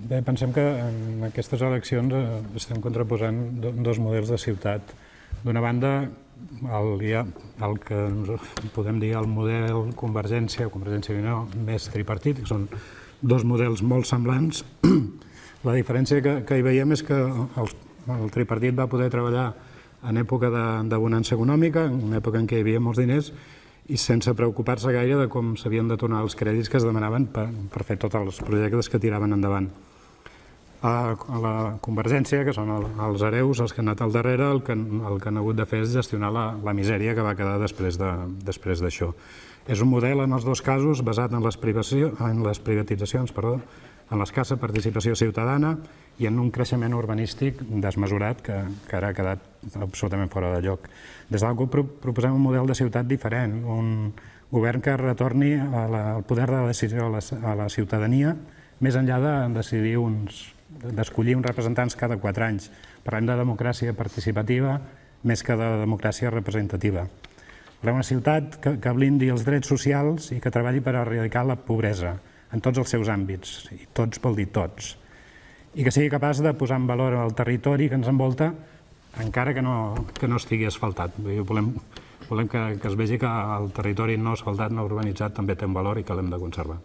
Bé, pensem que en aquestes eleccions estem contraposant dos models de ciutat. D'una banda, hi ha el que podem dir el model Convergència o Convergència i Unió més tripartit, que són dos models molt semblants. La diferència que hi veiem és que el tripartit va poder treballar en època de bonança econòmica, en una època en què hi havia molts diners, i sense preocupar-se gaire de com s'havien de tornar els crèdits que es demanaven per fer tots els projectes que tiraven endavant. A la Convergència, que són els hereus, els que han anat al darrere, el que han hagut de fer és gestionar la misèria que va quedar després d'això. És un model, en els dos casos, basat en les privatitzacions, en l'escassa participació ciutadana i en un creixement urbanístic desmesurat que ara ha quedat absolutament fora de lloc. Des de la CUP proposem un model de ciutat diferent, un govern que retorni el poder de la decisió a la ciutadania, més enllà d'escollir uns representants cada 4 anys. Parlem de democràcia participativa més que de democràcia representativa. Volem una ciutat que blindi els drets socials i que treballi per erradicar la pobresa en tots els seus àmbits, i tots vol dir tots, i que sigui capaç de posar en valor el territori que ens envolta, encara que no estigui asfaltat. Volem que es vegi que el territori no asfaltat, no urbanitzat, també té un valor i que l'hem de conservar.